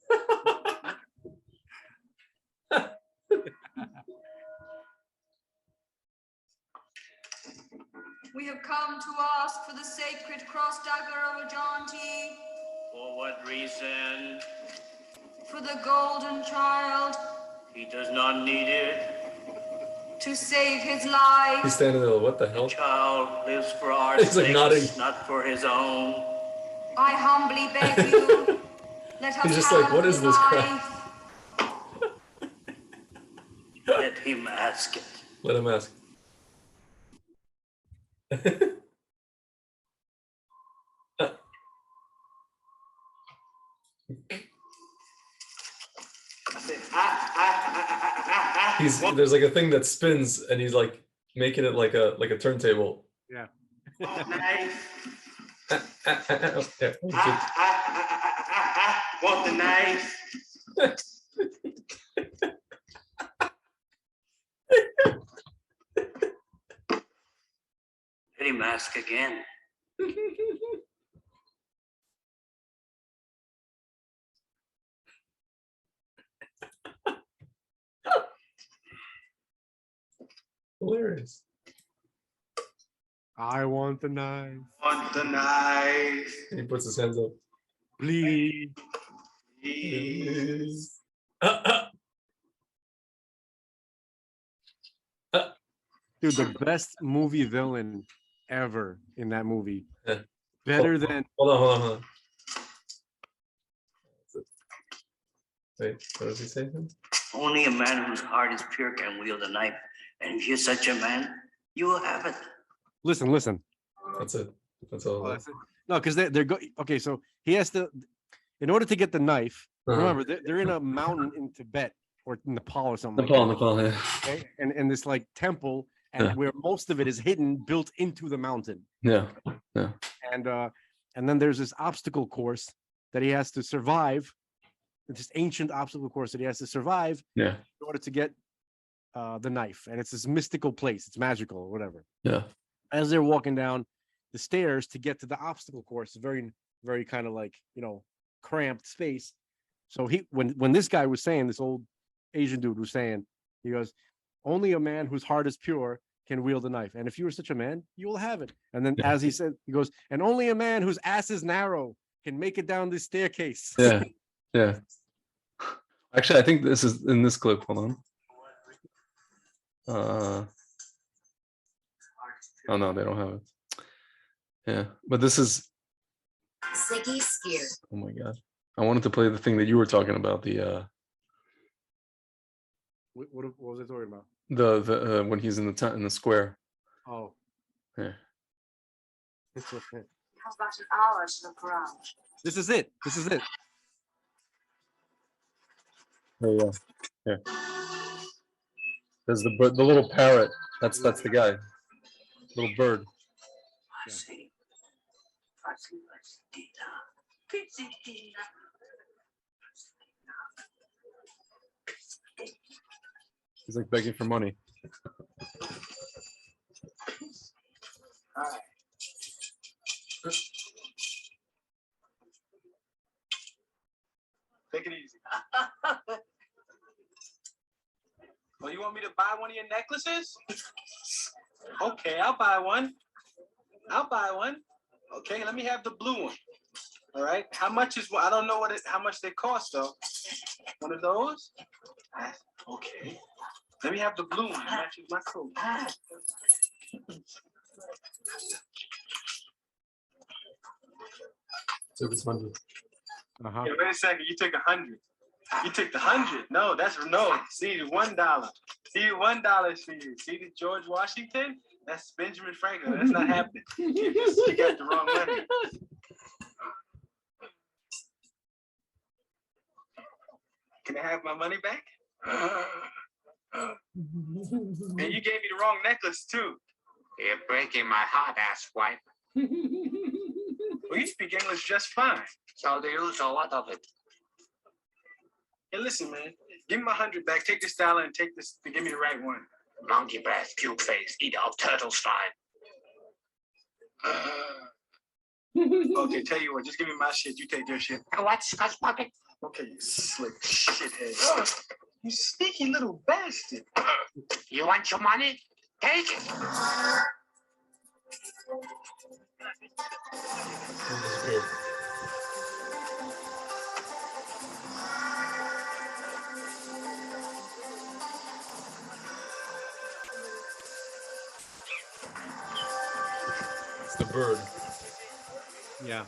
We have come to ask for the sacred cross dagger of Ajanti. For what reason? For the golden child. He does not need it. To save his life. He's standing there. What the hell? The child lives for our He's like nodding. sakes, not for his own. I humbly beg you. Let us He's just like, what is this crap? Let him ask it. Let him ask. There's like a thing that spins, and he's like making it like a turntable. Yeah. Want the knife? Let him ask again. Hilarious. I want the knife. Want the knife? And he puts his hands up. Please. Please. Dude, the best movie villain ever in that movie. Yeah. Better than Hold on. Wait, what does he say? Only a man whose heart is pure can wield a knife. And if you're such a man, you will have it. listen. That's it. That's all. Oh, that's it. No, because they're okay. So he has to, in order to get the knife. Uh-huh. Remember, they're in a mountain in Tibet or Nepal or something. Nepal, yeah. Okay? And this like temple, and Yeah. where most of it is hidden, built into the mountain. Yeah. And then there's this obstacle course that he has to survive. It's this ancient obstacle course that he has to survive Yeah. in order to get the knife. And it's this mystical place. It's magical or whatever. Yeah. As they're walking down the stairs to get to the obstacle course, it's very, very kind of like, cramped space. So when this guy was saying, this old Asian dude was saying, he goes, only a man whose heart is pure can wield a knife. And if you are such a man, you will have it. And then Yeah. as he said, he goes, and only a man whose ass is narrow can make it down this staircase. Yeah. Yeah. Actually, I think this is in this clip. Hold on. Oh no, they don't have it. Yeah, but this is. Sticky spear. Oh my god! I wanted to play the thing that you were talking about. The What was I talking about? the when he's in the square. Oh, Yeah. it's okay. Has about an hour to look around. This is it. Oh yeah. Yeah. There's the little parrot. That's the guy. Little bird. He's like begging for money. Take it easy. Oh, you want me to buy one of your necklaces? Okay, I'll buy one. Okay, let me have the blue one. All right. How much is one? I don't know how much they cost though. One of those? Okay. Let me have the blue one. It matches my coat. So it's 100. Uh-huh. Yeah, wait a second. You took 100. You took the 100. No, that's no. See, $1. See, $1 for you. See the George Washington? That's Benjamin Franklin. That's not happening. You got the wrong money. Can I have my money back? And you gave me the wrong necklace too. You're breaking my heart, asswipe. Well, you speak English just fine. So do you, so what of it? Hey, listen, man. Give me my 100 back. Take this $1 and take this to give me the right one. Monkey breath, puke face, eater of turtle slime. Okay, tell you what. Just give me my shit. You take your shit. What, Scotch bucket? Okay, you slick shithead. You sneaky little bastard. You want your money? Take it. It's the bird. Yeah.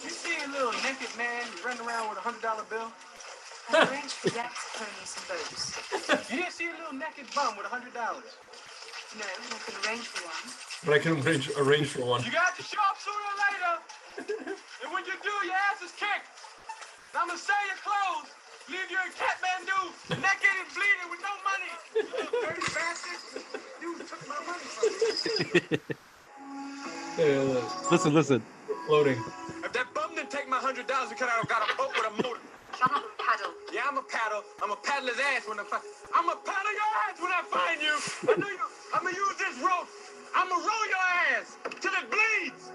You see a little naked man running around with $100 bill? I've arranged for yaks, ponies, and boats. You didn't see a little naked bum with $100. No, I can arrange for one. But I can arrange for one. You got to show up sooner or later. And when you do, your ass is kicked. I'm gonna sell your clothes, leave you in Kathmandu, naked and bleeding with no money. You little dirty bastard. You took my money from me. Listen. Floating. If that bum didn't take my $100, because I got a boat with a motor. Shut up and paddle. Yeah, I'm a paddle. I'm a paddle his ass when I find. I'm a paddle your ass when I find you. I know you. I'm gonna use this rope. I'm gonna roll your ass till it bleeds.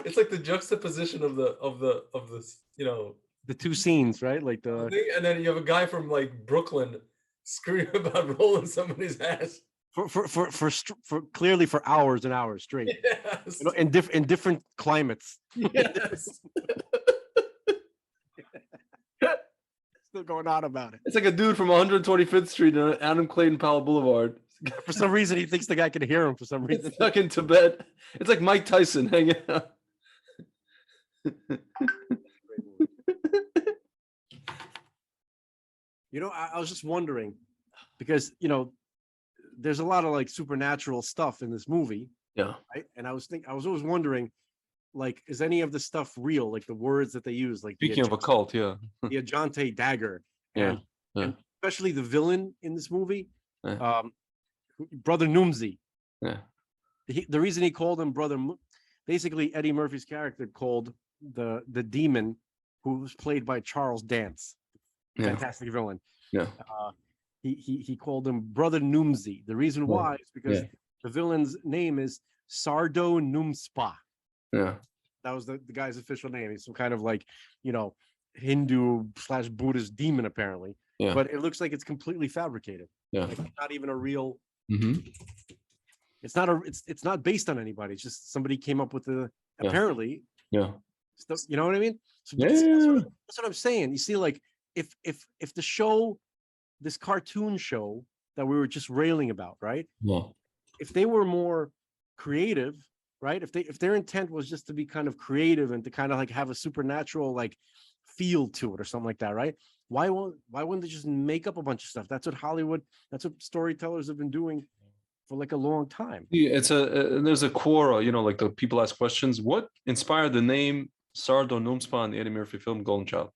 It's like the juxtaposition of this, The two scenes, right? Like the thing, and then you have a guy from like Brooklyn screaming about rolling somebody's ass. for clearly for hours and hours straight. Yes. In different climates. Yes. still going on about it. It's like a dude from 125th Street and Adam Clayton Powell Boulevard. For some reason, he thinks the guy can hear him. For some reason, It's stuck in Tibet. It's like Mike Tyson hanging out. you know, I was just wondering because you know, there's a lot of like supernatural stuff in this movie, Yeah. right? And I was always wondering, like, is any of the stuff real? Like the words that they use, like Speaking of occult, yeah. the Ajante dagger, Yeah. and, Yeah. and especially the villain in this movie, Yeah. Brother Numzi. Yeah. The reason he called him basically Eddie Murphy's character called the demon, who was played by Charles Dance, Yeah. fantastic villain. Yeah. He called him Brother Numzi. The reason why is because the villain's name is Sardo Numspa. Yeah. That was the guy's official name. He's some kind of like, you know, Hindu/Buddhist demon apparently. Yeah. But it looks like it's completely fabricated. Yeah. Like it's not even a real. Mm-hmm. It's not based on anybody. It's just somebody came up with the Yeah. apparently. Yeah. Stuff, you know what I mean? So Yeah. that's what I'm saying. You see, like if the show, this cartoon show that we were just railing about, right? Yeah. If they were more creative, right? If their intent was just to be kind of creative and to kind of like have a supernatural like feel to it or something like that, right? Why wouldn't they just make up a bunch of stuff? That's what storytellers have been doing for like a long time. Yeah, there's a quora, you know, like the people ask questions. What inspired the name Sardo Numspa in the Eddie Murphy film Golden Child?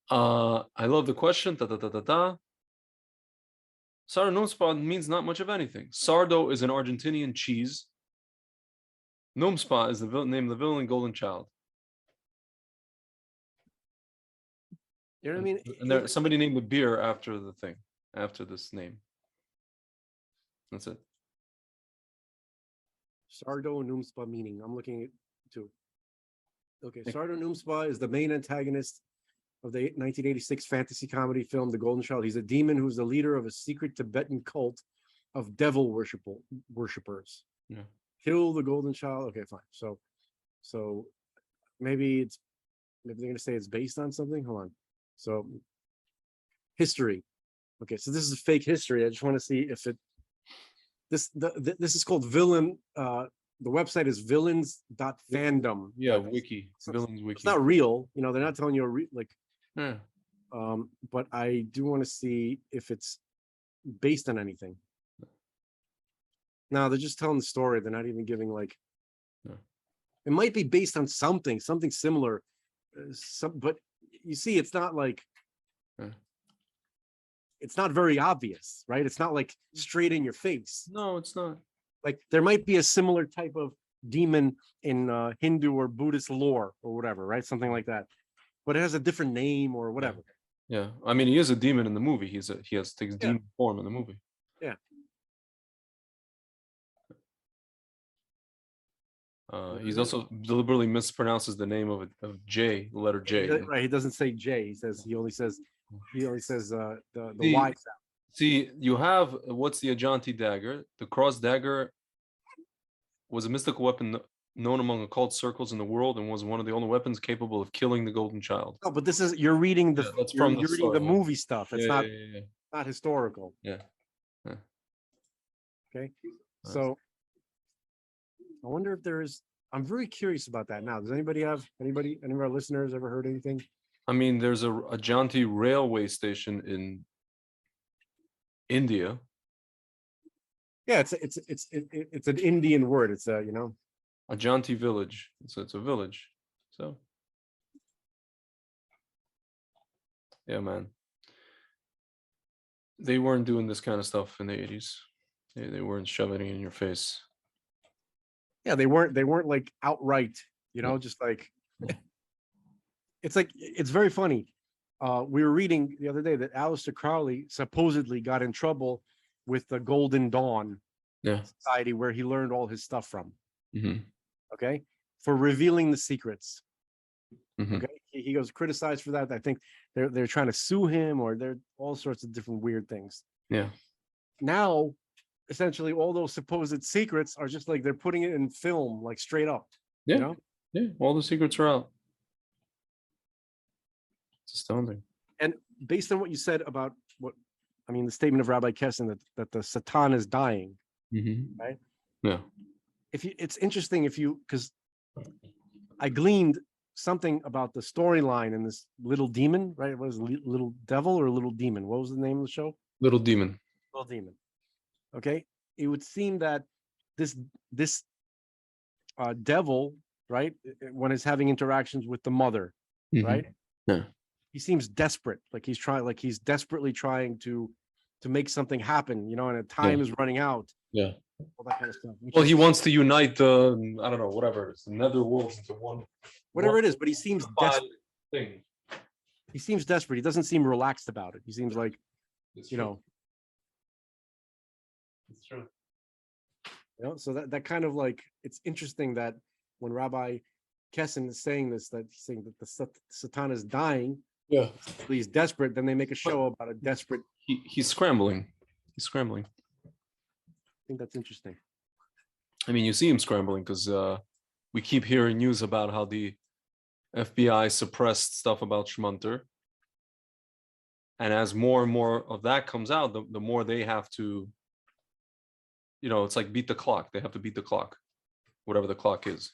I love the question. Sardo Numspa means not much of anything. Sardo is an Argentinian cheese. Numspa is the name of the villain in Golden Child. You know what I mean? And there, somebody named the beer after the thing, after this name. That's it. Sardo Numspa meaning. I'm looking at too. Okay, Sardo Numspa is the main antagonist of the 1986 fantasy comedy film The Golden Child. He's a demon who's the leader of a secret Tibetan cult of devil worshippers. Yeah. Kill the Golden Child. Okay, fine. So maybe they're gonna say it's based on something. Hold on. So history. Okay, so this is fake history. I just want to see if it. This is called villain. The website is villains.fandom. Yeah, wiki. Villains wiki. It's not real. You know, they're not telling you Yeah. but I do want to see if it's based on anything. No, they're just telling the story. They're not even giving like. Yeah. It might be based on something similar, but you see, it's not like. Yeah. It's not very obvious, right? It's not like straight in your face. No, it's not. Like there might be a similar type of demon in Hindu or Buddhist lore or whatever, right? Something like that, but it has a different name or whatever. Yeah, I mean, he is a demon in the movie. He takes demon form in the movie. Yeah. He's also deliberately mispronounces the name of J, the letter J. Right. He doesn't say J. He only says the See, Y sound. See, you have what's the Ajante dagger? The cross dagger was a mystical weapon known among occult circles in the world and was one of the only weapons capable of killing the Golden Child. No, but you're reading the that's you're, from the you're reading story, the yeah. movie stuff. It's Yeah, not historical. yeah. Yeah. Okay. So I wonder if I'm very curious about that now. Does any of our listeners ever heard anything? I mean, there's a Ajante railway station in India. Yeah, it's an Indian word. It's Ajante village. It's a village. So yeah, man. They weren't doing this kind of stuff in the 80s. They weren't shoving it in your face. Yeah, they weren't like outright, just like it's very funny. We were reading the other day that Aleister Crowley supposedly got in trouble with the Golden Dawn Society, where he learned all his stuff from. Mm-hmm. Okay, for revealing the secrets. Mm-hmm. Okay, he goes criticized for that. I think they're trying to sue him, or they're all sorts of different weird things. Yeah. Now, essentially, all those supposed secrets are just like they're putting it in film, like straight up. Yeah. Yeah. All the secrets are out. It's astounding. And based on what you said about the statement of Rabbi Kessin that the Satan is dying, right? Yeah. It's interesting because I gleaned something about the storyline in this little demon, right? What is it, little devil or little demon? What was the name of the show? Little demon. Little demon. Okay. It would seem that this devil, right, when it's having interactions with the mother, right? Yeah. He seems desperate, like he's desperately trying to make something happen, and a time is running out. Yeah. All that kind of stuff. Well, he wants to unite the, I don't know, whatever it's, the nether worlds into one. Whatever it is, but he seems desperate. Thing. He seems desperate. He doesn't seem relaxed about it. He seems like, It's you true. know, It's true. so that kind of like, it's interesting that when Rabbi Kessin is saying this, that he's saying that the Satan is dying, Yeah. he's desperate, then they make a show about a desperate. He's scrambling. He's scrambling. I think that's interesting. I mean, you see him scrambling because we keep hearing news about how the FBI suppressed stuff about Schmunter. And as more and more of that comes out, the more they have to, it's like beat the clock. They have to beat the clock, whatever the clock is,